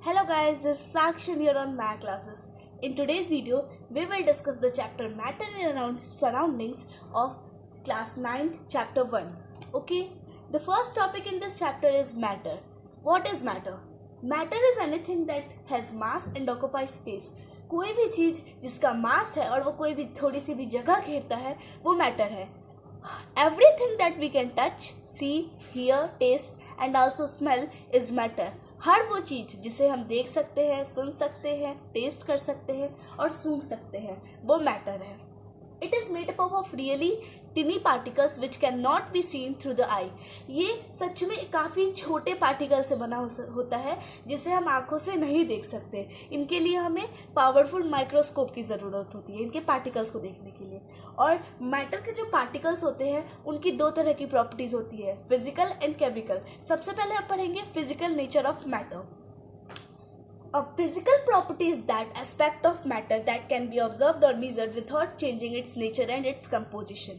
Hello guys, this is Sakshan here on Math Classes. In today's video, we will discuss the chapter Matter and Around Surroundings of class 9th chapter 1. Okay, the first topic in this chapter is matter. What is matter? Matter is anything that has mass and occupies space. कोई भी चीज जिसका मास है और वो कोई भी थोड़ी सी भी जगह घेरता है वो मैटर है. Everything that we can touch, see, hear, taste and also smell is matter. हर वो चीज़ जिसे हम देख सकते हैं, सुन सकते हैं, टेस्ट कर सकते हैं और सूंघ सकते हैं वो मैटर है. It is made up of really tiny particles which can not be seen through the eye. ये सच में काफ़ी छोटे पार्टिकल से बना होता है जिसे हम आंखों से नहीं देख सकते. इनके लिए हमें पावरफुल माइक्रोस्कोप की ज़रूरत होती है इनके पार्टिकल्स को देखने के लिए. और मैटर के जो पार्टिकल्स होते हैं उनकी दो तरह की प्रॉपर्टीज़ होती है, फिजिकल एंड केमिकल. सबसे पहले हम पढ़ेंगे physical nature of matter. A physical property is that aspect of matter that can be observed or measured without changing its nature and its composition.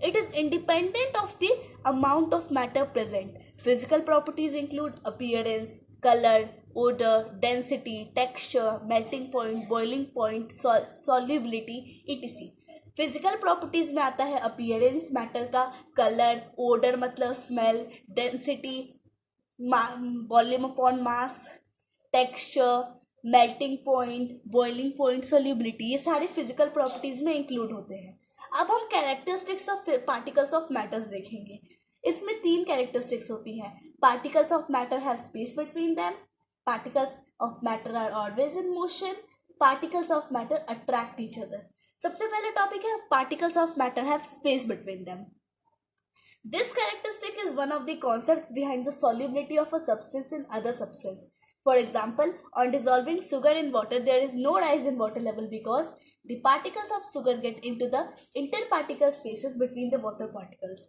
It is independent of the amount of matter present. Physical properties include appearance, color, odor, density, texture, melting point, boiling point, solubility, etc. Physical properties में आता है appearance matter का, colour, order मतलब smell, density, volume upon mass, texture, melting point, boiling point, solubility, ये सारे physical properties में include होते हैं. अब हम characteristics of particles of matters देखेंगे. इसमें 3 कैरेक्टरिस्टिक्स होती हैं. Particles of matter have space between them, particles of matter are always in motion, particles of matter attract each other. सबसे पहले टॉपिक है particles of matter have space between them. This characteristic is one of the concepts behind the solubility of a substance in other substance. For example, on dissolving sugar in water, there is no rise in water level because the particles of sugar get into the interparticle spaces between the water particles.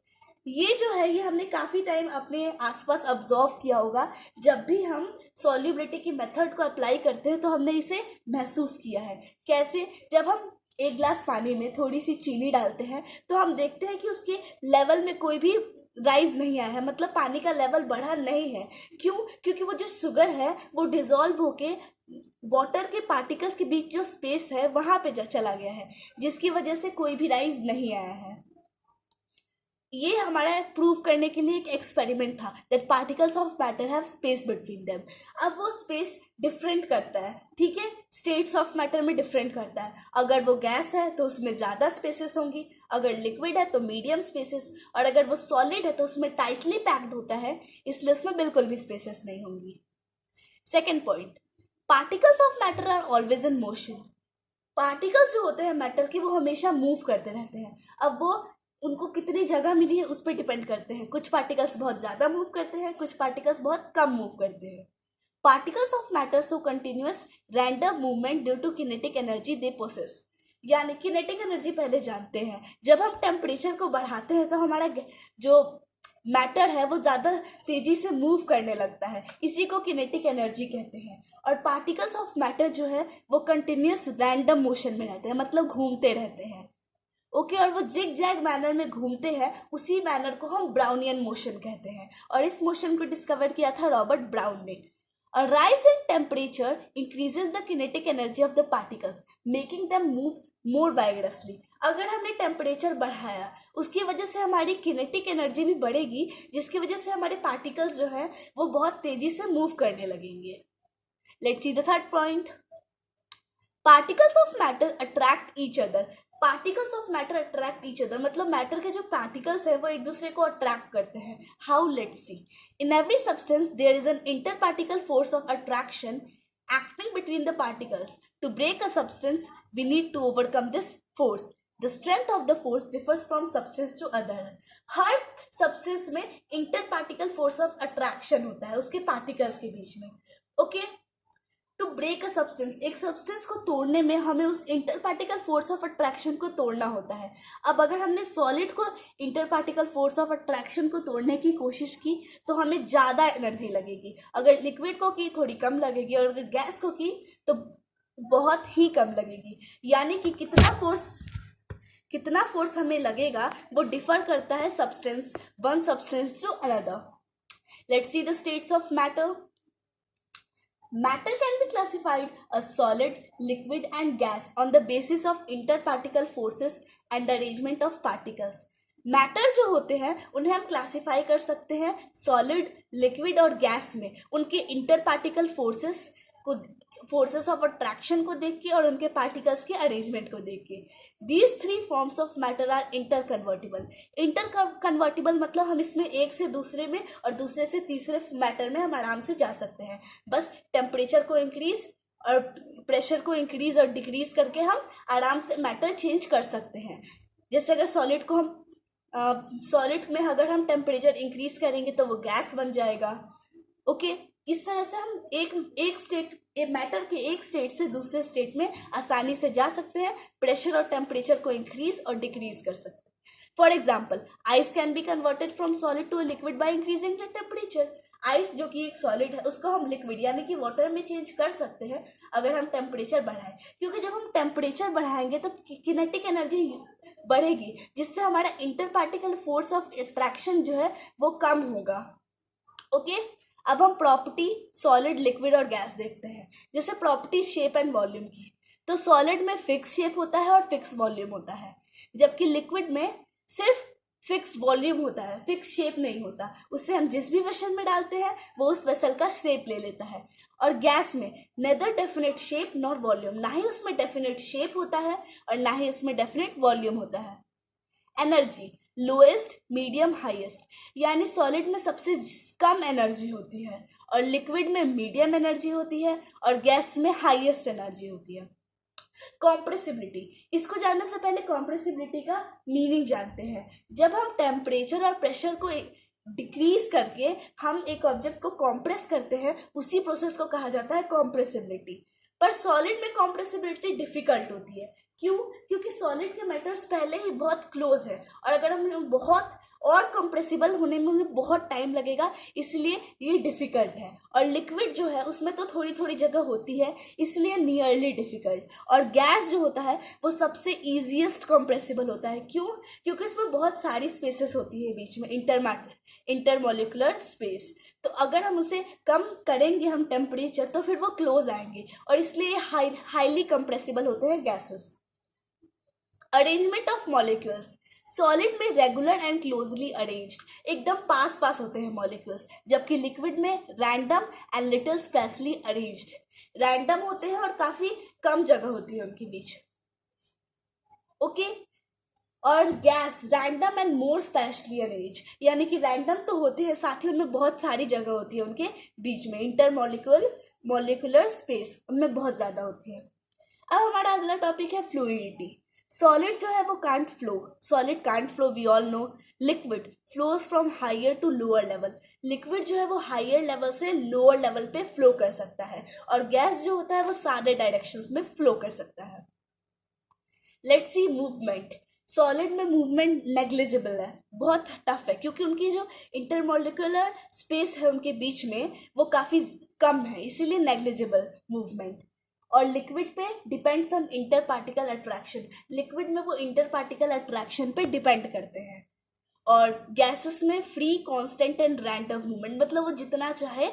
ये जो है ये हमने काफ़ी time अपने आसपास observe किया होगा. जब भी हम सॉल्युबिलिटी की मेथड को अप्लाई करते हैं तो हमने इसे महसूस किया है. कैसे? जब हम एक ग्लास पानी में थोड़ी सी चीनी डालते हैं तो हम देखते हैं कि उसके लेवल में कोई भी राइज नहीं आया है, मतलब पानी का लेवल बढ़ा नहीं है. क्यों? क्योंकि वो जो शुगर है वो डिजॉल्व होके वाटर के पार्टिकल्स के बीच जो स्पेस है वहां पे चला गया है, जिसकी वजह से कोई भी राइज नहीं आया है. ये हमारा प्रूव करने के लिए एक एक्सपेरिमेंट था that particles of matter have space between them. अब वो स्पेस डिफरेंट करता है, ठीक है, स्टेट्स ऑफ मैटर में डिफरेंट करता है. अगर वो गैस है तो उसमें ज़्यादा स्पेसेस होंगी, अगर लिक्विड है तो मीडियम स्पेसेस, और अगर वो सॉलिड है तो उसमें टाइटली पैक्ड होता है, इसलिए उसमें बिल्कुल भी स्पेसेस नहीं होंगी. Second point, particles of matter are always in motion. Particles जो होते हैं मैटर के वो हमेशा मूव करते रहते हैं. अब वो उनको कितनी जगह मिली है उस पर डिपेंड करते हैं. कुछ पार्टिकल्स बहुत ज़्यादा मूव करते हैं, कुछ पार्टिकल्स बहुत कम मूव करते हैं. Particles of matter show continuous random movement due to kinetic energy they possess. यानी किनेटिक एनर्जी पहले जानते हैं. जब हम टेम्परेचर को बढ़ाते हैं तो हमारा जो मैटर है वो ज़्यादा तेजी से मूव करने लगता है, इसी को किनेटिक एनर्जी कहते हैं. और पार्टिकल्स ऑफ मैटर जो है वो कंटिन्यूअस रैंडम मोशन में रहते हैं, मतलब घूमते रहते हैं. ओके, और वो जिग जैग मैनर में घूमते हैं, उसी मैनर को हम ब्राउनियन मोशन कहते हैं. और इस मोशन को डिस्कवर किया था रॉबर्ट ब्राउन ने. और rise in temperature increases the kinetic energy of the particles making them move more vigorously. अगर हमने टेम्परेचर बढ़ाया उसकी वजह से हमारी किनेटिक एनर्जी भी बढ़ेगी, जिसकी वजह से हमारे पार्टिकल्स जो है वो बहुत तेजी से मूव करने लगेंगे. Let's see the third point, particles of matter attract each other. Particles of matter attract each other मतलब मैटर के जो पार्टिकल्स है वो एक दूसरे को अट्रैक्ट करते हैं. How? Let's see. In every substance there is an inter particle force of attraction acting between the particles. To break a substance, we need to overcome this force. The strength of the force differs from substance to other. Her substance में interparticle force of attraction होता है उसके particles के बीच में. Okay, to break a substance, एक substance को तोड़ने में हमें उस इंटरपार्टिकल फोर्स ऑफ अट्रैक्शन को तोड़ना होता है. अब अगर हमने सॉलिड को इंटरपार्टिकल फोर्स ऑफ अट्रैक्शन को तोड़ने की कोशिश की तो हमें ज़्यादा एनर्जी लगेगी. अगर लिक्विड को की थोड़ी कम लगेगी, और अगर गैस को की तो बहुत ही कम लगेगी. यानी कि कितना फोर्स हमें लगेगा वो डिफर करता है substance, one substance to another. Let's see the states of matter. Matter can be classified as solid, liquid and gas on the basis of interparticle forces and arrangement of particles. Matter जो होते हैं उन्हें हम classify कर सकते हैं solid, liquid और gas में उनके इंटर पार्टिकल फोर्सेस को, फोर्सेस ऑफ अट्रैक्शन को देख के और उनके पार्टिकल्स के अरेंजमेंट को देख के. These three forms of matter are inter convertible. Inter convertible मतलब हम इसमें एक से दूसरे में और दूसरे से तीसरे मैटर में हम आराम से जा सकते हैं. बस टेम्परेचर को इंक्रीज और प्रेशर को इंक्रीज और डिक्रीज करके हम आराम से मैटर चेंज कर सकते हैं. जैसे अगर सॉलिड को हम सॉलिड में अगर हम टेम्परेचर इंक्रीज करेंगे तो वो गैस बन जाएगा. ओके, इस तरह से हम एक स्टेट मैटर के एक स्टेट से दूसरे स्टेट में आसानी से जा सकते हैं. प्रेशर और टेम्परेचर को इंक्रीज और डिक्रीज कर सकते हैं. For example, ice can be converted from solid to liquid by increasing the temperature. Ice जो कि एक सॉलिड है उसको हम लिक्विड यानी कि वाटर में चेंज कर सकते हैं अगर हम टेम्परेचर बढ़ाएं, क्योंकि जब हम टेम्परेचर बढ़ाएंगे तो किनेटिक एनर्जी बढ़ेगी जिससे हमारा inter particle force of attraction जो है वो कम होगा. ओके, अब हम प्रॉपर्टी सॉलिड, लिक्विड और गैस देखते हैं. जैसे प्रॉपर्टी शेप एंड वॉल्यूम की, तो सॉलिड में फिक्स शेप होता है और फिक्स वॉल्यूम होता है, जबकि लिक्विड में सिर्फ फिक्स वॉल्यूम होता है, फिक्स शेप नहीं होता. उससे हम जिस भी वेसल में डालते हैं वो उस वेसल का शेप ले लेता है. और गैस में neither definite shape nor volume, ना ही उसमें डेफिनेट शेप होता है और ना ही उसमें डेफिनेट वॉल्यूम होता है. एनर्जी लोएस्ट, मीडियम, हाईएस्ट, यानी सॉलिड में सबसे कम एनर्जी होती है और लिक्विड में मीडियम एनर्जी होती है और गैस में हाईएस्ट एनर्जी होती है. कॉम्प्रेसिबिलिटी, इसको जानने से पहले कॉम्प्रेसिबिलिटी का मीनिंग जानते हैं. जब हम टेम्परेचर और प्रेशर को डिक्रीज करके हम एक ऑब्जेक्ट को कॉम्प्रेस करते हैं, उसी प्रोसेस को कहा जाता है कॉम्प्रेसिबिलिटी. पर सॉलिड में कॉम्प्रेसिबिलिटी डिफिकल्ट होती है. क्यों? क्योंकि सॉलिड के मैटर्स पहले ही बहुत क्लोज है और अगर हम बहुत और कंप्रेसिबल होने में उन्हें बहुत टाइम लगेगा, इसलिए ये डिफिकल्ट है. और लिक्विड जो है उसमें तो थोड़ी थोड़ी जगह होती है, इसलिए नियरली डिफिकल्ट. और गैस जो होता है वो सबसे ईजिएस्ट कंप्रेसिबल होता है. क्यों? क्योंकि इसमें बहुत सारी स्पेसेस होती है बीच में, इंटरमोलिकुलर स्पेस. तो अगर हम उसे कम करेंगे हम टेम्परेचर तो फिर वो क्लोज आएंगे और इसलिए हाईली कंप्रेसिबल होते हैं gases. Arrangement of molecules, solid में रेगुलर एंड क्लोजली अरेंज्ड, एकदम पास पास होते हैं मॉलिक्यूल्स, जबकि लिक्विड में random and little sparsely arranged, random होते हैं और काफी कम जगह होती है उनके बीच. ओके, और gas random and more sparsely arrange, यानी कि रैंडम तो होते हैं साथ ही उनमें बहुत सारी जगह होती है उनके बीच में, इंटरमोलिकुलर स्पेस उनमें बहुत ज्यादा होती है. अब हमारा अगला टॉपिक है फ्लूइडिटी. सॉलिड जो है वो can't flow, solid can't flow, we all know. Liquid flows from higher to lower level, liquid जो है वो हायर लेवल से लोअर लेवल पे फ्लो कर सकता है और गैस जो होता है वो सारे डायरेक्शंस में फ्लो कर सकता है. Let's see movement. सॉलिड में मूवमेंट नेग्लिजिबल है, बहुत टफ है, क्योंकि उनकी जो इंटरमोलिकुलर स्पेस है उनके बीच में वो काफी कम है, इसीलिए नेग्लिजिबल मूवमेंट. और लिक्विड पे depends on inter particle attraction, liquid में वो इंटर पार्टिकल अट्रैक्शन पे डिपेंड करते हैं. और गैसेस में free, constant and random movement, मतलब वो जितना चाहे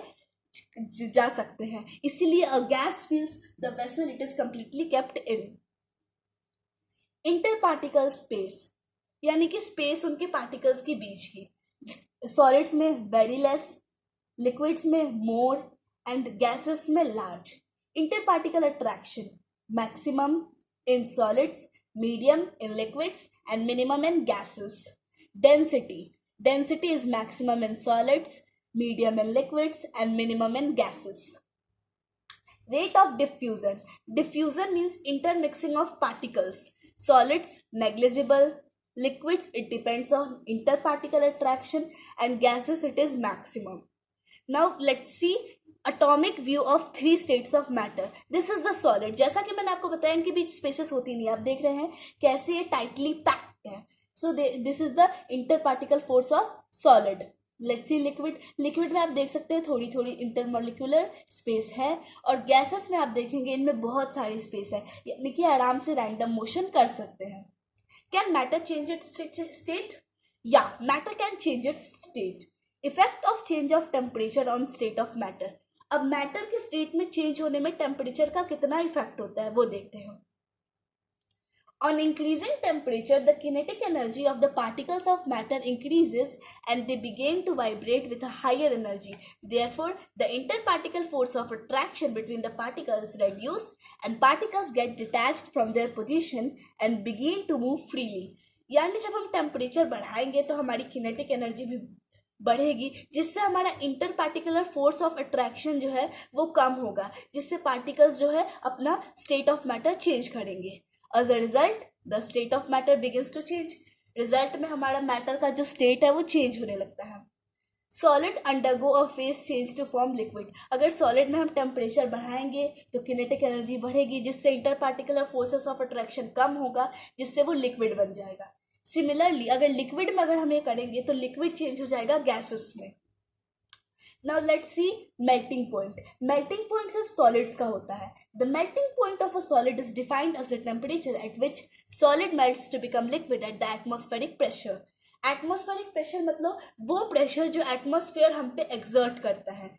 जा सकते हैं, इसीलिए a gas feels the vessel it is completely kept in. Inter particle space, यानी कि स्पेस उनके पार्टिकल्स के बीच की. सॉलिड्स में वेरी लेस, लिक्विड्स में मोर एंड गैसेस में large. Interparticle attraction maximum in solids, medium in liquids and minimum in gases. Density is maximum in solids, medium in liquids and minimum in gases. Rate of diffusion means intermixing of particles. Solids negligible, liquids it depends on interparticle attraction and gases it is maximum. Now let's see atomic view of three states of matter. This is the solid. जैसा कि मैंने आपको बताया इनके बीच spaces होती नहीं, आप देख रहे हैं कैसे ये टाइटली पैक्ड है. So this is the inter particle force of solid. Let's see liquid. Liquid में आप देख सकते हैं थोड़ी थोड़ी इंटरमोलिकुलर स्पेस है और गैसेस में आप देखेंगे इनमें बहुत सारी स्पेस है, यानी कि आराम से रैंडम मोशन कर सकते हैं. Can matter change its state? Yeah, matter can change its state. Effect of change of temperature on state of matter. अब मैटर के स्टेट में चेंज होने में टेम्परेचर का कितना इफेक्ट होता है वो देखते हैं। On increasing temperature, the kinetic energy of the particles of matter increases and they begin to vibrate with a higher energy. Therefore, the interparticle force of attraction between the particles reduce and particles get detached from their position and begin to move freely. यानी जब हम temperature बढ़ाएंगे तो हमारी kinetic energy भी बढ़ेगी, जिससे हमारा inter particular force of attraction जो है वो कम होगा, जिससे पार्टिकल्स जो है अपना स्टेट ऑफ मैटर चेंज करेंगे। As a result, the state of matter begins to change. Result में हमारा मैटर का जो स्टेट है वो चेंज होने लगता है। Solid undergo a phase change to form liquid. अगर सॉलिड में हम टेम्परेचर बढ़ाएंगे तो किनेटिक एनर्जी बढ़ेगी, जिससे interparticular forces of attraction कम होगा, जिससे वो लिक्विड बन जाएगा। सिमिलरली अगर लिक्विड में अगर हम ये करेंगे तो लिक्विड चेंज हो जाएगा गैसेस में। Now let's see melting point. Melting point सिर्फ solids का होता है। The melting point of a solid is defined as the temperature at which solid melts to become liquid at the atmospheric pressure. Atmospheric pressure मतलब वो pressure जो atmosphere हम पे exert करता है।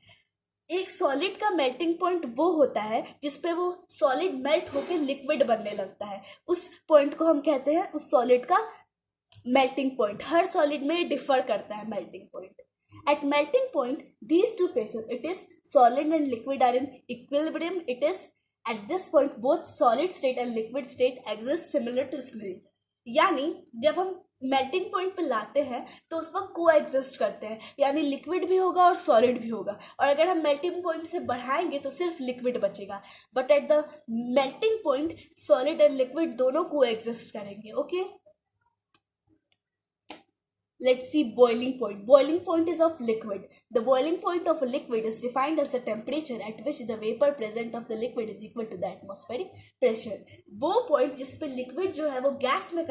एक सॉलिड का मेल्टिंग पॉइंट वो होता है जिसपे वो सॉलिड मेल्ट होकर लिक्विड बनने लगता है। उस पॉइंट को हम कहते हैं उस सॉलिड का मेल्टिंग पॉइंट। हर सॉलिड में डिफर करता है melting point. At melting point, these two phases, it is solid and liquid, are in equilibrium. It is at this point both solid state and liquid state exist simultaneously. यानी जब हम melting point पे लाते हैं तो उस वक्त को exist करते हैं, यानी लिक्विड भी होगा और सॉलिड भी होगा। और अगर हम मेल्टिंग पॉइंट से बढ़ाएंगे तो सिर्फ लिक्विड बचेगा। But at the melting point solid and liquid दोनों को एग्जिस्ट करेंगे। Okay, let's see boiling point. Boiling point is of liquid. The boiling point of a liquid is defined as the temperature at which the vapor present of the liquid is equal to the atmospheric pressure. वो point जिस पे liquid जो है वो gas में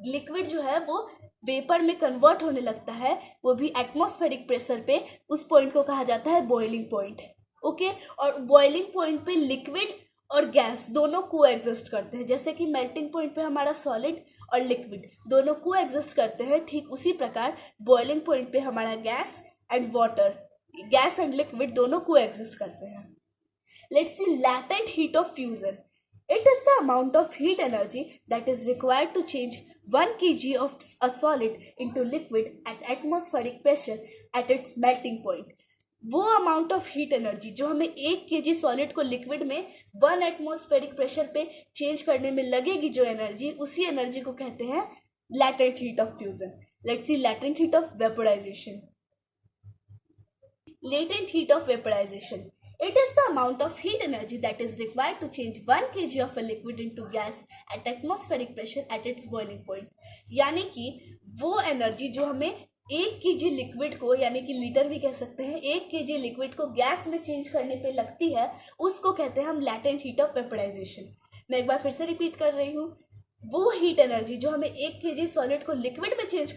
liquid जो है वो वेपर में कन्वर्ट होने लगता है, वो भी एटमॉस्फेरिक प्रेशर पे, उस पॉइंट को कहा जाता है बॉइलिंग पॉइंट। ओके, और बॉइलिंग पॉइंट पे लिक्विड और गैस दोनों को एग्जिस्ट करते हैं। जैसे कि मेल्टिंग पॉइंट पे हमारा सॉलिड और लिक्विड दोनों को एग्जिस्ट करते हैं, ठीक उसी प्रकार बॉइलिंग पॉइंट पे हमारा gas and water, gas and liquid दोनों को एग्जिस्ट करते हैं। Let's see latent heat of fusion. It is the amount of heat energy that is required to change 1 kg of a solid into liquid at atmospheric pressure at its melting point. वो amount of heat energy जो हमें 1 kg solid को liquid में 1 atmospheric pressure पे change करने में लगेगी, जो एनर्जी, उसी एनर्जी को कहते हैं latent heat of fusion. Let's see latent heat of vaporisation. Latent heat of vaporization. It is the amount of heat energy that is required to change 1 kg of a liquid into gas at atmospheric pressure at its boiling point. यानी कि वो energy जो हमें 1 kg liquid को, यानी कि litre भी कह सकते हैं, 1 kg लिक्विड को गैस में चेंज करने पे लगती है, उसको कहते हैं हम लैटेंट हीट ऑफ वेपोराइजेशन. मैं एक बार फिर से रिपीट कर रही हूँ. वो हीट एनर्जी जो हमें 1 kg सॉलिड को लिक्विड में चेंज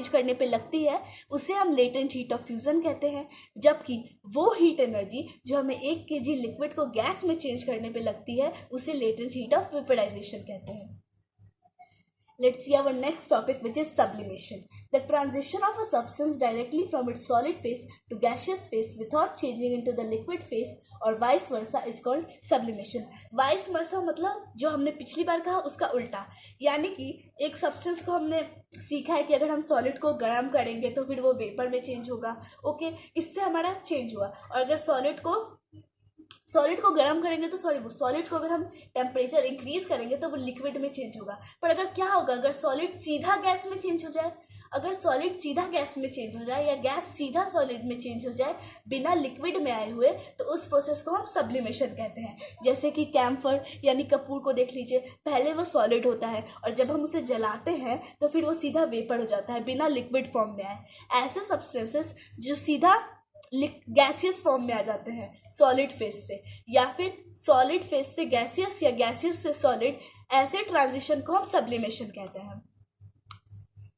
करने पे लगती है, उसे हम लेटेंट हीट ऑफ फ्यूजन कहते हैं. जबकि वो हीट एनर्जी जो हमें 1 kg लिक्विड को गैस में चेंज करने पे लगती है, उसे लेटेंट हीट ऑफ वेपोराइजेशन कहते हैं. Let's see our next topic, which is sublimation. The transition of a substance directly from its solid phase to gaseous phase without changing into the liquid phase और vice versa is called sublimation. Vice versa मतलब जो हमने पिछली बार कहा उसका उल्टा. यानी कि एक सब्सटेंस को हमने सीखा है कि अगर हम सॉलिड को गर्म करेंगे तो फिर वो वेपर में चेंज होगा. ओके, इससे हमारा चेंज हुआ. और अगर सॉलिड को गर्म करेंगे तो सॉलिड को अगर हम टेम्परेचर इंक्रीज करेंगे तो वो लिक्विड में चेंज होगा. पर अगर क्या होगा, अगर सॉलिड सीधा गैस में चेंज हो जाए, या गैस सीधा सॉलिड में चेंज हो जाए बिना लिक्विड में आए हुए, तो उस प्रोसेस को हम सब्लिमेशन कहते हैं. जैसे कि कैम्फर यानी कपूर को देख लीजिए, पहले वो सॉलिड होता है और जब हम उसे जलाते हैं तो फिर वो सीधा वेपर हो जाता है बिना लिक्विड फॉर्म में आए. ऐसे सब्सटेंसेस जो सीधा गैसियस फॉर्म में आ जाते हैं सॉलिड फेज से, या फिर सॉलिड फेज से गैसियस या गैसियस से सॉलिड, ऐसे ट्रांजिशन को हम सब्लिमेशन कहते हैं.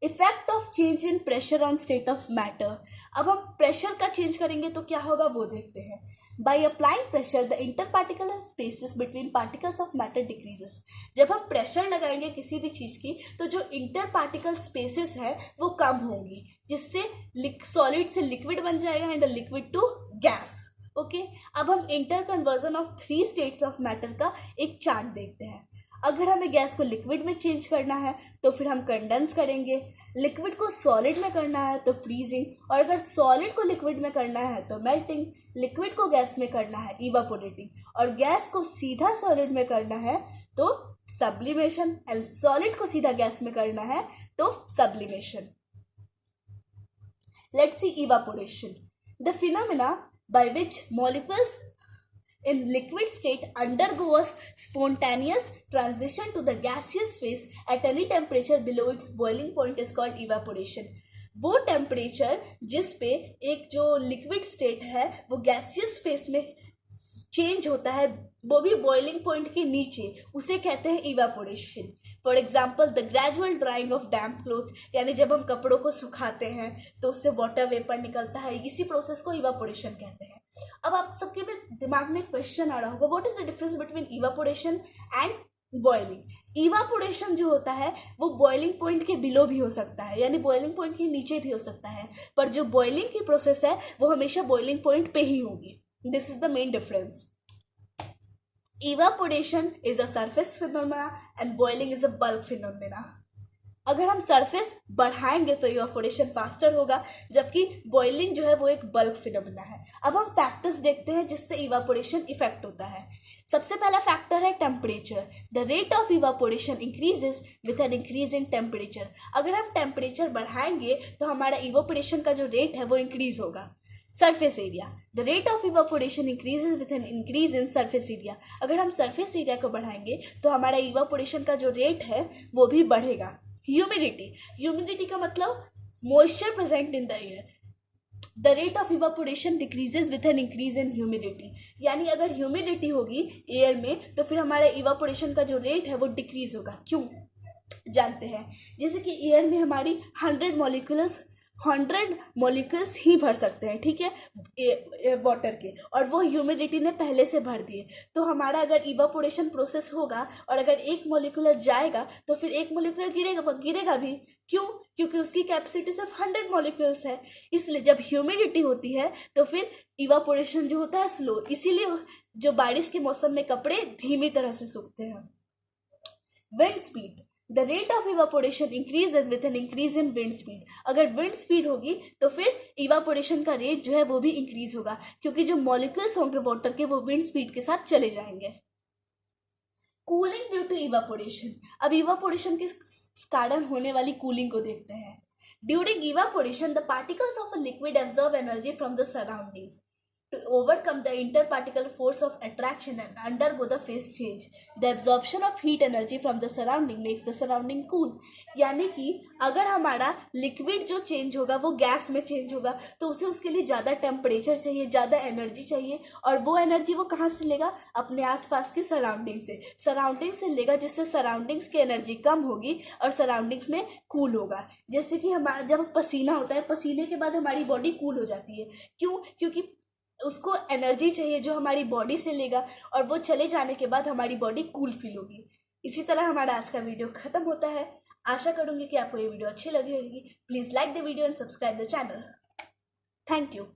Effect of change in pressure on state of matter. अब हम प्रेशर का चेंज करेंगे तो क्या होगा वो देखते हैं. By applying pressure, the interparticular spaces between particles of matter decreases. जब हम प्रेशर लगाएंगे किसी भी चीज की तो जो इंटरपार्टिकल स्पेसेस है वो कम होंगी, जिससे सॉलिड से लिक्विड बन जाएगा and liquid to gas. Okay, अब हम inter conversion of 3 states of matter का एक चार्ट देखते हैं. अगर हमें गैस को लिक्विड में चेंज करना है तो फिर हम कंडेंस करेंगे, लिक्विड को सॉलिड में करना है तो फ्रीजिंग, और अगर सॉलिड को लिक्विड में करना है तो मेल्टिंग, लिक्विड को गैस में करना है इवापोरेटिंग, और गैस को सीधा सॉलिड में करना है तो सब्लिमेशन, एंड सॉलिड को सीधा गैस में करना है तो sublimation. Let's see evaporation. The phenomena by which molecules in liquid state undergo a spontaneous transition to the gaseous phase at any temperature below its boiling point is called evaporation. वो temperature जिस पे एक जो liquid state है वो gaseous face में change होता है, वो भी बॉइलिंग पॉइंट के नीचे, उसे कहते हैं evaporation. For example the gradual drying of damp cloth, यानी जब हम कपड़ों को सुखाते हैं तो उससे वाटर वेपर निकलता है, इसी प्रोसेस को इवापोरेशन कहते हैं. अब आप सबके दिमाग में क्वेश्चन आ रहा होगा, what is the difference between evaporation and boiling. Evaporation जो होता है वो बॉइलिंग पॉइंट के बिलो भी हो सकता है, यानी बॉइलिंग पॉइंट के नीचे भी हो सकता है, पर जो बॉइलिंग की प्रोसेस है वो हमेशा बॉइलिंग पॉइंट पे ही होगी. This is the main difference. Evaporation is a surface phenomena and boiling is a bulk phenomena. अगर हम सरफेस बढ़ाएंगे तो इवापोरेशन फास्टर होगा, जबकि बॉइलिंग जो है वो एक बल्क फिनोमेना है. अब हम फैक्टर्स देखते हैं जिससे इवापोरेशन इफेक्ट होता है. सबसे पहला फैक्टर है temperature. The rate of evaporation increases with an increase in temperature. अगर हम टेम्परेचर बढ़ाएंगे तो हमारा इवापोरेशन का जो रेट है वो इंक्रीज होगा. Surface area. The rate of evaporation increases with an increase in surface area. अगर हम सरफेस एरिया को बढ़ाएंगे तो हमारा इवापोरेशन का जो रेट है वो भी बढ़ेगा. ह्यूमिडिटी. ह्यूमिडिटी का मतलब moisture present in the air. The rate of evaporation decreases with an increase in humidity. यानी अगर ह्यूमिडिटी होगी एयर में तो फिर हमारा इवापोरेशन का जो रेट है वो डिक्रीज होगा. क्यों जानते हैं. जैसे कि एयर में हमारी 100 मॉलिक्यूल्स ही भर सकते हैं, ठीक है, वाटर के, और वो ह्यूमिडिटी ने पहले से भर दिए. तो हमारा अगर इवापोरेशन प्रोसेस होगा और अगर एक मॉलिक्यूलर जाएगा तो फिर एक मॉलिक्यूलर गिरेगा भी. क्यों? क्योंकि उसकी कैपेसिटी सिर्फ 100 मॉलिक्यूल्स है. इसलिए जब ह्यूमिडिटी होती है तो फिर इवापोरेशन जो होता है स्लो. इसीलिए जो बारिश के मौसम में कपड़े धीमी तरह से सूखते हैं. Wind speed. The rate of evaporation increases with an increase in wind speed. अगर विंड स्पीड होगी तो फिर इवापोरेशन का रेट जो है वो भी इंक्रीज होगा, क्योंकि जो मॉलिक्यूल्स होंगे वाटर के वो विंड स्पीड के साथ चले जाएंगे. Cooling due to evaporation. अब इवापोरेशन के कारण होने वाली कूलिंग को देखते हैं. During evaporation the particles of a liquid absorb energy from the surroundings to overcome the interparticle force of attraction and undergo the phase change. The absorption of heat energy from the surrounding makes the surrounding cool. यानी कि अगर हमारा liquid जो change होगा वो gas में change होगा तो उसे उसके लिए ज़्यादा टेम्परेचर चाहिए, ज़्यादा एनर्जी चाहिए, और वो एनर्जी वो कहाँ से लेगा? अपने आसपास के सराउंडिंग से लेगा, जिससे सराउंडिंग्स की एनर्जी कम होगी और सराउंडिंग्स में कूल होगा. जैसे कि हमारा जब पसीना होता है, पसीने के बाद हमारी बॉडी कूल हो जाती है. क्यों? क्योंकि उसको एनर्जी चाहिए जो हमारी बॉडी से लेगा, और वो चले जाने के बाद हमारी बॉडी कूल फील होगी. इसी तरह हमारा आज का वीडियो खत्म होता है. आशा करूंगी कि आपको ये वीडियो अच्छी लगी होगी. Please like the video and subscribe the channel. Thank you.